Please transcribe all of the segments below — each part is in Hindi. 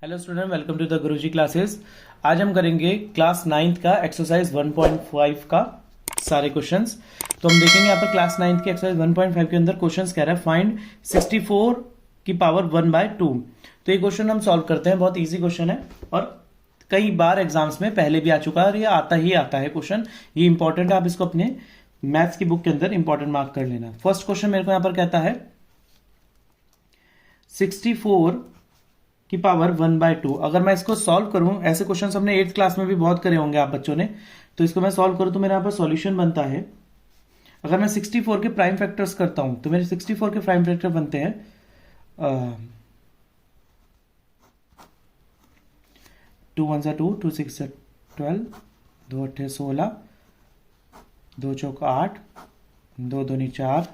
Hello student, welcome to the Guruji classes. आज हम करेंगे क्लास 9th का एक्सरसाइज 1.5 का सारे क्वेश्चंस। तो हम देखेंगे यहाँ पर क्लास 9th के एक्सरसाइज 1.5 के अंदर क्वेश्चंस कह रहा है फाइंड 64 की पावर 1/2। तो ये क्वेश्चन हम सॉल्व करते हैं, बहुत ईजी क्वेश्चन है और कई बार एग्जाम्स में पहले भी आ चुका है और ये आता ही आता है क्वेश्चन। ये इंपॉर्टेंट है, आप इसको अपने मैथ्स की बुक के अंदर इंपॉर्टेंट मार्क कर लेना। फर्स्ट क्वेश्चन मेरे को यहाँ पर कहता है 64 की पावर 1/2। अगर मैं इसको सॉल्व करूं, ऐसे क्वेश्चन हमने 8th क्लास में भी बहुत करे होंगे आप बच्चों ने, तो इसको मैं सॉल्व करूं तो मेरे यहाँ पर सॉल्यूशन बनता है। अगर मैं 64 के प्राइम फैक्टर्स करता हूं तो मेरे 64 के प्राइम फैक्टर बनते हैं 2 1 2, 2 6 12, 2 8 16, 2 चौक 8, 2 दूनी 4,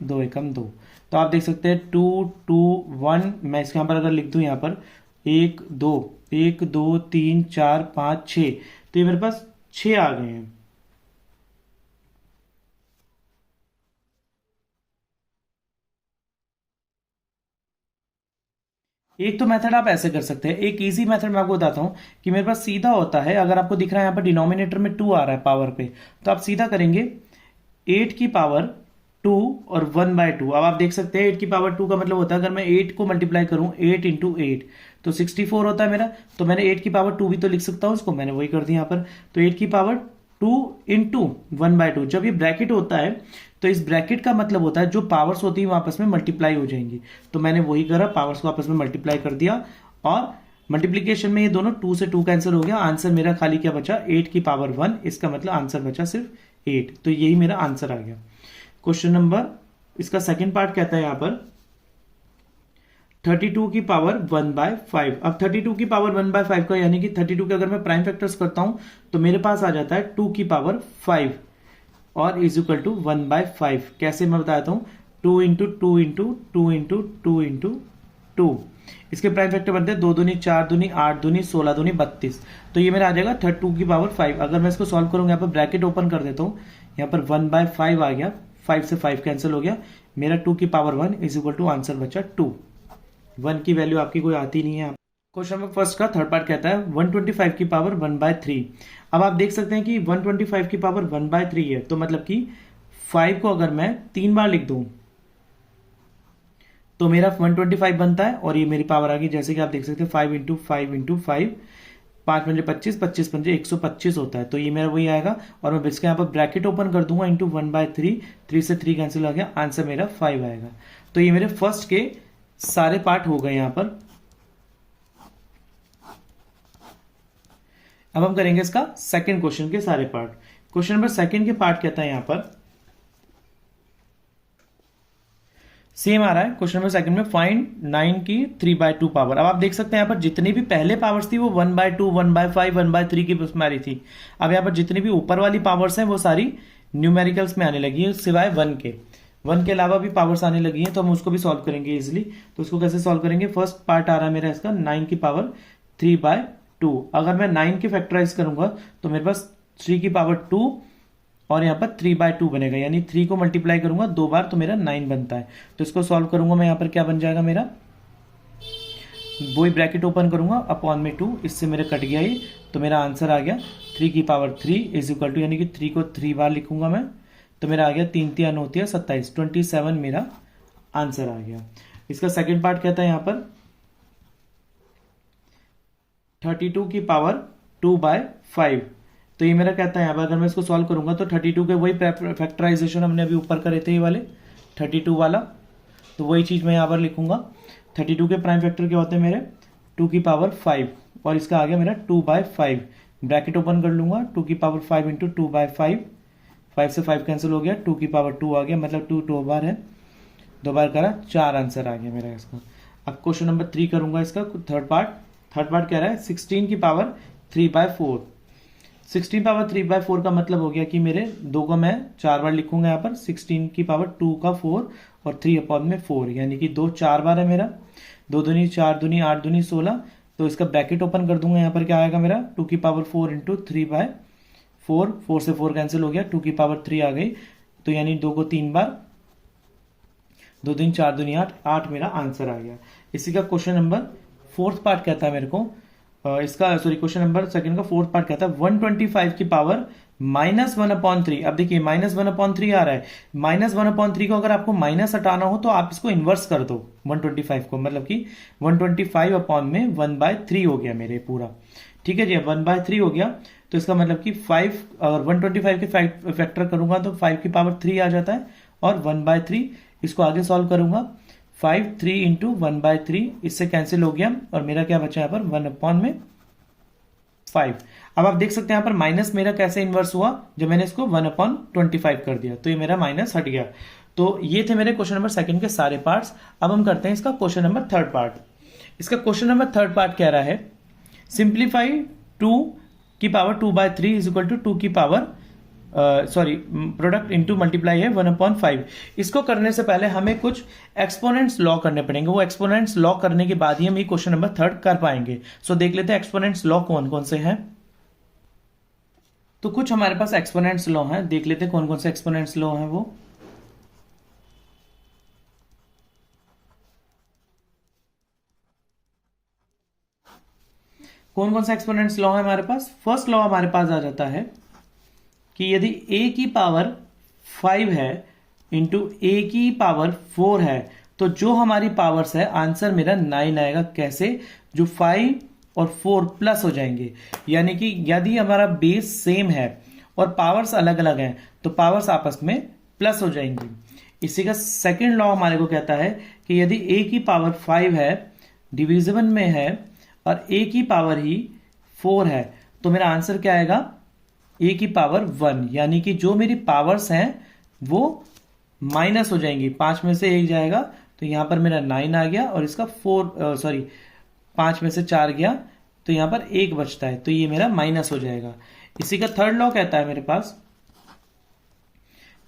2 एकम 2। तो आप देख सकते हैं 2 2 1। मैं इसके यहाँ पर अगर लिख दूं यहाँ पर 1 2 1 2 3 4 5 6, तो ये मेरे पास 6 आ गए हैं। एक तो मेथड आप ऐसे कर सकते हैं, एक इजी मेथड मैं आपको बताता हूं कि मेरे पास सीधा होता है। अगर आपको दिख रहा है यहाँ पर डिनोमिनेटर में 2 आ रहा है पावर पे, तो आप सीधा करेंगे 8 की पावर 2 और 1/2। अब आप देख सकते हैं 8 की पावर 2 का मतलब होता है अगर मैं 8 को मल्टीप्लाई करूं 8 इंटू 8 तो 64 होता है मेरा। तो मैंने 8 की पावर 2 भी तो लिख सकता हूं, उसको मैंने वही कर दिया यहाँ पर। तो 8 की पावर 2 इंटू 1/2। जब ये ब्रैकेट होता है तो इस ब्रैकेट का मतलब होता है जो पावर्स होती है वो आपस में मल्टीप्लाई हो जाएंगी। तो मैंने वही करा, पावर्स को आपस में मल्टीप्लाई कर दिया और मल्टीप्लीकेशन में ये दोनों 2 से 2 कैंसिल हो गया। आंसर मेरा खाली क्या बचा, 8 की पावर 1। इसका मतलब आंसर बचा सिर्फ 8। तो यही मेरा आंसर आ गया। क्वेश्चन नंबर इसका सेकंड पार्ट कहता है यहां पर 32 की पावर 1/5। अब 32 की पावर 1/5 का यानी कि 32 के अगर मैं प्राइम फैक्टर्स करता हूं तो मेरे पास आ जाता है 2 की पावर 5 और इज इक्वल टू 1/5। कैसे मैं बताता हूं, 2 इंटू 2 इंटू 2 इंटू 2 इंटू 2। इसके प्राइम फैक्टर बनते हैं 2 दूनी 4 दूनी 8 दूनी 16 दूनी 32। तो ये मेरा आ जाएगा 32 की पावर 5। अगर मैं इसको सॉल्व करूंगा, यहाँ पर ब्रैकेट ओपन कर देता हूं, यहाँ पर 1/5 आ गया, 5 से 5 कैंसिल हो गया, मेरा 2 की power 1 is equal to answer बचा 2। 1 की वैल्यू आपकी कोई आती नहीं है। क्वेश्चन नंबर फर्स्ट का थर्ड पार्ट कहता है 125 की पावर 1/3। अब आप देख सकते हैं कि 125 की पावर 1/3 है, तो मतलब कि 5 को अगर मैं 3 बार लिख दूं तो मेरा 125 बनता है और ये मेरी पावर आ गई। जैसे कि आप देख सकते हैं 5 इंटू 5 इंटू 5, 5 पंजे 25, 25 पंजे 125 होता है। तो ये मेरा वही आएगा और मैं इसके यहाँ पर ब्रैकेट ओपन कर दूंगा इंटू 1/3, 3 से 3 कैंसिल हो गया, आंसर मेरा 5 आएगा। तो ये मेरे फर्स्ट के सारे पार्ट हो गए यहाँ पर। अब हम करेंगे इसका सेकंड क्वेश्चन के सारे पार्ट। क्वेश्चन नंबर सेकंड के पार्ट कहता है यहां पर सेम आ रहा है। क्वेश्चन नंबर सेकंड में फाइंड 9 की 3/2 पावर। अब आप देख सकते हैं यहां पर जितनी भी पहले पावर्स थी वो 1/2 1/5 1/3 की उसमें आ रही थी। अब यहां पर जितनी भी ऊपर वाली पावर्स हैं वो सारी न्यूमेरिकल्स में आने लगी है, सिवाय 1 के। 1 के अलावा भी पावर्स आने लगी हैं, तो हम उसको भी सॉल्व करेंगे इजिली। तो उसको कैसे सॉल्व करेंगे, फर्स्ट पार्ट आ रहा है मेरा इसका 9 की पावर 3/2। अगर मैं 9 के फैक्टराइज करूंगा तो मेरे पास 3 की पावर 2 और यहां पर 3/2 बनेगा, यानी 3 को मल्टीप्लाई करूंगा 2 बार तो मेरा 9 बनता है। तो इसको सॉल्व करूंगा मैं, यहां पर क्या बन जाएगा मेरा, वही ब्रैकेट ओपन करूंगा अपॉन में 2, इससे मेरा कट गया ये, तो मेरा आंसर आ गया 3 की पावर 3 इज इक्वल टू, यानी कि 3 को 3 बार लिखूंगा मैं, तो मेरा आ गया 3 3 होती है 27, 27 मेरा आंसर आ गया। इसका सेकेंड पार्ट कहता है यहां पर 32 की पावर 2/5। तो ये मेरा कहता है यहाँ पर अगर मैं इसको सॉल्व करूंगा तो 32 के वही फैक्टराइजेशन हमने अभी ऊपर करे थे, ये वाले 32 वाला, तो वही चीज मैं यहाँ पर लिखूंगा। 32 के प्राइम फैक्टर क्या होते हैं मेरे, 2 की पावर 5 और इसका आ गया मेरा 2/5। ब्रैकेट ओपन कर लूंगा, 2 की पावर 5 इंटू 2/5, 5 से 5 कैंसिल हो गया, 2 की पावर 2 आ गया, मतलब 2 2 बार है, 2 बार करा, 4 आंसर आ गया मेरा इसका। अब क्वेश्चन नंबर 3 करूंगा इसका थर्ड पार्ट कह रहा है 16 की पावर 3/4। 16 पावर 3/4 का मतलब हो गया कि मेरे 2 को मैं 4 बार लिखूंगा यहाँ पर, 16 की पावर 2 का 4 और 3 अपॉन में 4, यानी कि 2 4 बार है मेरा, 2 दूनी 4 दूनी 8 दूनी 16। तो इसका ब्रैकेट ओपन कर दूंगा, यहाँ पर क्या आएगा मेरा 2 की पावर 4 इंटू 3/4, 4 से 4 कैंसिल हो गया, 2 की पावर 3 आ गई, तो यानी 2 को 3 बार, 2 दिन 4 दूनी 8, 8 मेरा आंसर आ गया। इसी का क्वेश्चन नंबर फोर्थ पार्ट कहता है मेरे को इसका, सॉरी क्वेश्चन नंबर सेकंड का फोर्थ पार्ट कहता है 125 की पावर -1/3। अब देखिए -1/3 आ रहा है, -1/3 को अगर आपको माइनस हटाना हो तो आप इसको इन्वर्स कर दो 125 को, मतलब कि 125 अपॉन में 1/3 हो गया मेरे पूरा। ठीक है जी, 1/3 हो गया तो इसका मतलब कि 5 अगर 125 के फैक्टर करूंगा तो 5 की पावर 3 आ जाता है और 1/3 इसको आगे सॉल्व करूंगा 5 3 इंटू 1/3 इससे कैंसिल हो गया और मेरा क्या बचा यहाँ पर 1/5। अब आप देख सकते हैं यहाँ पर माइनस मेरा कैसे इन्वर्स हुआ जब मैंने इसको 1/25 कर दिया तो ये मेरा माइनस हट गया। तो ये थे मेरे क्वेश्चन नंबर सेकंड के सारे पार्ट्स। अब हम करते हैं इसका क्वेश्चन नंबर थर्ड पार्ट। इसका क्वेश्चन नंबर थर्ड पार्ट कह रहा है सिंप्लीफाई 2 की पावर 2/3 इज इक्वल टू 2 की पावर प्रोडक्ट इंटू मल्टीप्लाई है 1/5। इसको करने से पहले हमें कुछ एक्सपोनेंट्स लॉ करने पड़ेंगे, वो एक्सपोनेंट्स लॉ करने के बाद ही हम ये क्वेश्चन नंबर थर्ड कर पाएंगे। सो देख लेते हैं एक्सपोनेंट्स लॉ कौन कौन से हैं। तो कुछ हमारे पास एक्सपोनेंट्स लॉ हैं, देख लेते हैं कौन कौन से एक्सपोनेंट्स लॉ हैं वो। कौन कौन सा एक्सपोनेंट्स लॉ है हमारे पास। फर्स्ट लॉ हमारे पास आ जाता है कि यदि a की पावर 5 है इंटू a की पावर 4 है तो जो हमारी पावर्स है आंसर मेरा 9 आएगा। कैसे, जो 5 और 4 प्लस हो जाएंगे, यानी कि यदि हमारा बेस सेम है और पावर्स अलग अलग हैं तो पावर्स आपस में प्लस हो जाएंगी। इसी का सेकंड लॉ हमारे को कहता है कि यदि a की पावर 5 है, डिविजिबल में है और a की पावर ही 4 है तो मेरा आंसर क्या आएगा a की पावर 1, यानी कि जो मेरी पावर्स हैं वो माइनस हो जाएंगी। 5 में से 1 जाएगा तो यहां पर मेरा 9 आ गया और इसका 5 में से 4 गया तो यहां पर 1 बचता है तो ये मेरा माइनस हो जाएगा। इसी का थर्ड लॉ कहता है मेरे पास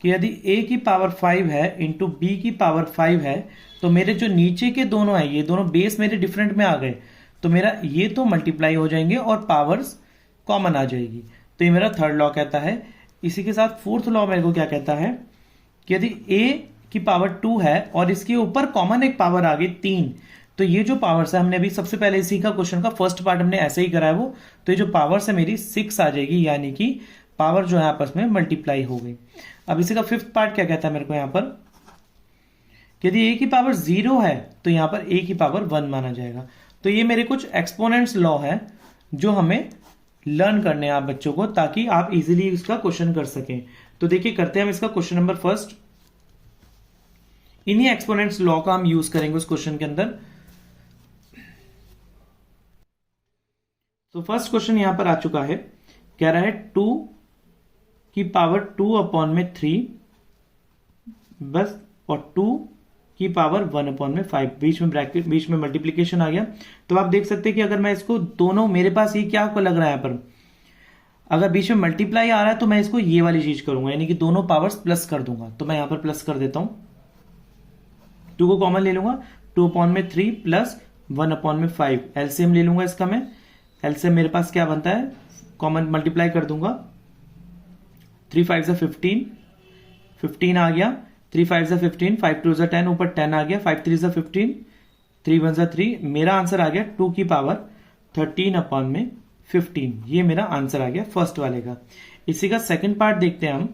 कि यदि a की पावर 5 है इंटू b की पावर 5 है तो मेरे जो नीचे के दोनों है, ये दोनों बेस मेरे डिफरेंट में आ गए तो मेरा ये तो मल्टीप्लाई हो जाएंगे और पावर्स कॉमन आ जाएगी। तो ये मेरा थर्ड लॉ कहता है। इसी के साथ फोर्थ लॉ मेरे को क्या कहता है कि यदि a की पावर 2 है और इसके ऊपर कॉमन एक पावर आ गई 3 तो ये जो पावर्स है, हमने अभी सबसे पहले इसी का क्वेश्चन का फर्स्ट पार्ट हमने ऐसे ही करा है वो, तो ये जो पावर्स है मेरी 6 आ जाएगी, यानी कि पावर जो है आपस में मल्टीप्लाई हो गई। अब इसी का फिफ्थ पार्ट क्या कहता है मेरे को यहाँ पर कि यदि a की पावर 0 है तो यहाँ पर a की पावर 1 माना जाएगा। तो ये मेरे कुछ एक्सपोनेंट्स लॉ है जो हमें लर्न करने हैं आप बच्चों को, ताकि आप इजीली इसका क्वेश्चन कर सकें। तो देखिए करते हैं हम इसका क्वेश्चन नंबर फर्स्ट। इन्हीं एक्सपोनेंट्स लॉ का हम यूज करेंगे उस क्वेश्चन के अंदर। तो फर्स्ट क्वेश्चन यहां पर आ चुका है, कह रहा है 2 की पावर 2/3 बस और 2 की पावर 1/5, बीच में ब्रैकेट, बीच में मल्टीप्लीकेशन आ गया। तो आप देख सकते हैं कि अगर मैं इसको दोनों, मेरे पास ये क्या को लग रहा है यहाँ पर, अगर बीच में मल्टीप्लाई आ रहा है तो मैं इसको ये वाली चीज करूंगा, यानी कि दोनों पावर्स प्लस कर दूंगा। तो मैं यहां पर प्लस कर देता हूं, 2 को कॉमन ले लूंगा, 2/3 प्लस 1/5 एलसीएम ले लूंगा इसका मैं। एलसीएम मेरे पास क्या बनता है, कॉमन मल्टीप्लाई कर दूंगा, 3 5 15, 15 आ गया, 3 5 15, 5 2 10, ऊपर 10 आ गया, 5 3 15, 3 1 3। मेरा आंसर आ गया 2 की पावर 13/15। ये मेरा आंसर आ गया फर्स्ट वाले का। इसी का सेकंड पार्ट देखते हैं हम।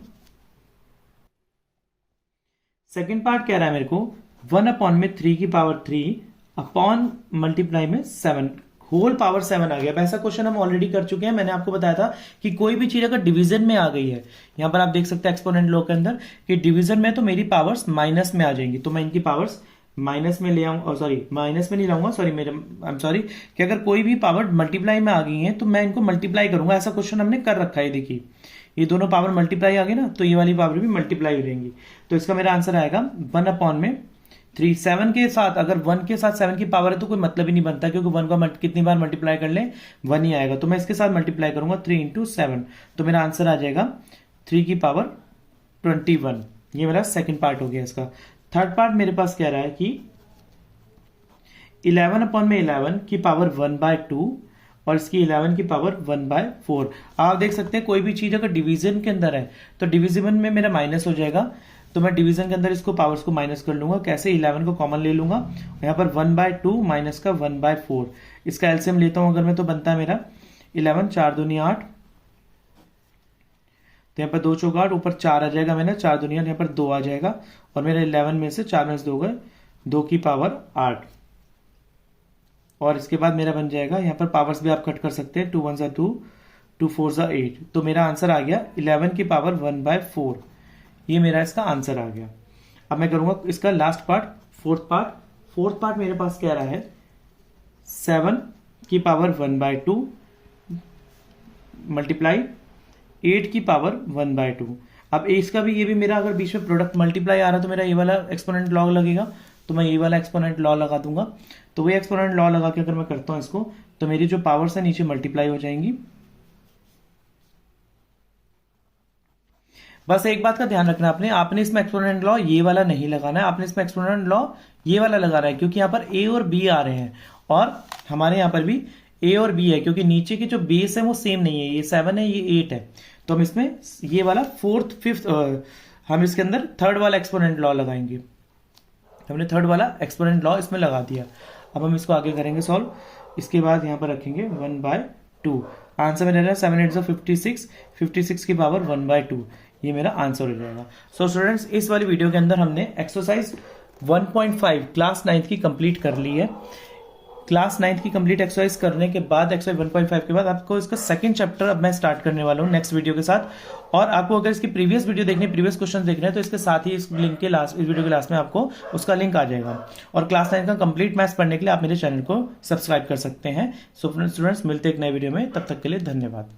सेकंड पार्ट कह रहा है मेरे को 1/3 की पावर 3 अपॉन मल्टीप्लाई में 7 होल पावर 7 आ गया। ऐसा क्वेश्चन हम ऑलरेडी कर चुके हैं। मैंने आपको बताया था कि कोई भी चीज अगर डिवीजन में आ गई है, यहां पर आप देख सकते हैं एक्सपोनेंट लॉ के अंदर कि डिवीजन में तो मेरी पावर्स माइनस में आ जाएंगी, तो मैं इनकी पावर्स माइनस में ले आऊंगा, सॉरी माइनस में नहीं लाऊंगा, सॉरी मेरे आई एम सॉरी, कि अगर कोई भी पावर मल्टीप्लाई में आ गई है तो मैं इनको मल्टीप्लाई करूंगा। ऐसा क्वेश्चन हमने कर रखा है। देखिए ये दोनों पावर मल्टीप्लाई आ गई ना, तो ये वाली पावर भी मल्टीप्लाई हो जाएंगी। तो इसका मेरा आंसर आएगा 1/3। 7 के साथ, अगर 1 के साथ 7 की पावर है तो कोई मतलब ही नहीं बनता, क्योंकि 1 का कितनी बार मल्टीप्लाई कर ले 1 ही आएगा। तो मैं इसके साथ मल्टीप्लाई करूंगा 3 × 7, तो मेरा आंसर आ जाएगा 3 की पावर 21। ये मेरा सेकंड पार्ट हो गया इसका। थर्ड पार्ट मेरे पास कह रहा है कि 11/11 की पावर 1/2 और इसकी 11 की पावर 1/4। आप देख सकते हैं कोई भी चीज अगर डिवीजन के अंदर है तो डिविजिबल में मेरा माइनस हो जाएगा, तो मैं डिवीजन के अंदर इसको पावर्स को माइनस कर लूंगा। कैसे? 11 को कॉमन ले लूंगा, यहाँ पर 1/2 माइनस का 1/4, इसका एलसीएम लेता हूं अगर मैं तो बनता है मेरा 11, 4 दूनी 8, तो यहाँ पर 2 चौक 8, ऊपर 4 आ जाएगा, मैंने 4 दूनी 8, यहाँ पर 2 आ जाएगा, और मेरा 11 में से 4 में से 2 गए, 2 की पावर 8, और इसके बाद मेरा बन जाएगा, यहाँ पर पावर्स भी आप कट कर सकते हैं, 2 1 2, 2 4 8, तो मेरा आंसर आ गया 11 की पावर 1/4। ये मेरा इसका आंसर आ गया। अब मैं करूंगा इसका लास्ट पार्ट, फोर्थ पार्ट मेरे पास क्या रहा है, 7 की पावर 1/2 मल्टीप्लाई 8 की पावर 1/2। अब इसका भी, ये भी मेरा अगर बीच में प्रोडक्ट मल्टीप्लाई आ रहा है तो मेरा ये वाला एक्सपोनेंट लॉ लगेगा, तो मैं ये वाला एक्सपोनेंट लॉ लगा दूंगा। तो वही एक्सपोनेंट लॉ लगा के अगर मैं करता हूं इसको, तो मेरी जो पावर्स है नीचे मल्टीप्लाई हो जाएंगी। बस एक बात का ध्यान रखना आपने इसमें एक्सपोनेंट लॉ ये वाला नहीं लगाना है, आपने इसमें एक्सपोनेंट लॉ ये वाला लगाना है, क्योंकि यहां पर ए और बी आ रहे हैं, और हमारे यहां पर भी ए और बी है, क्योंकि नीचे की जो बेस है वो सेम नहीं है, ये 7 है, ये 8 है, तो हम इसमें ये वाला फोर्थ फिफ्थ, हम इसके अंदर थर्ड वाला एक्सपोनेंट लॉ लगाएंगे। हमने थर्ड वाला एक्सपोनेंट लॉ इसमें लगा दिया। अब हम इसको आगे करेंगे सॉल्व। इसके बाद यहां पर रखेंगे 1/2, आंसर में रहेगा 7 8 56, 56 की पावर 1/2, ये मेरा आंसर हो जाएगा। सो स्टूडेंट्स, इस वाली वीडियो के अंदर हमने एक्सरसाइज 1.5 क्लास 9th की कंप्लीट कर ली है। क्लास 9th की कंप्लीट एक्सरसाइज करने के बाद, एक्सरसाइज 1.5 के बाद आपको इसका सेकंड चैप्टर अब मैं स्टार्ट करने वाला हूँ नेक्स्ट वीडियो के साथ। और आपको अगर इसकी प्रीवियस वीडियो देखनी है, प्रीवियस क्वेश्चन देखने हैं, तो इसके साथ ही इस लिंक के लास्ट, इस वीडियो के लास्ट में आपको उसका लिंक आ जाएगा। और क्लास 9 का कंप्लीट मैथ्स पढ़ने के लिए आप मेरे चैनल को सब्सक्राइब कर सकते हैं। सो स्टूडेंट्स, मिलते हैं एक नए वीडियो में, तब तक के लिए धन्यवाद।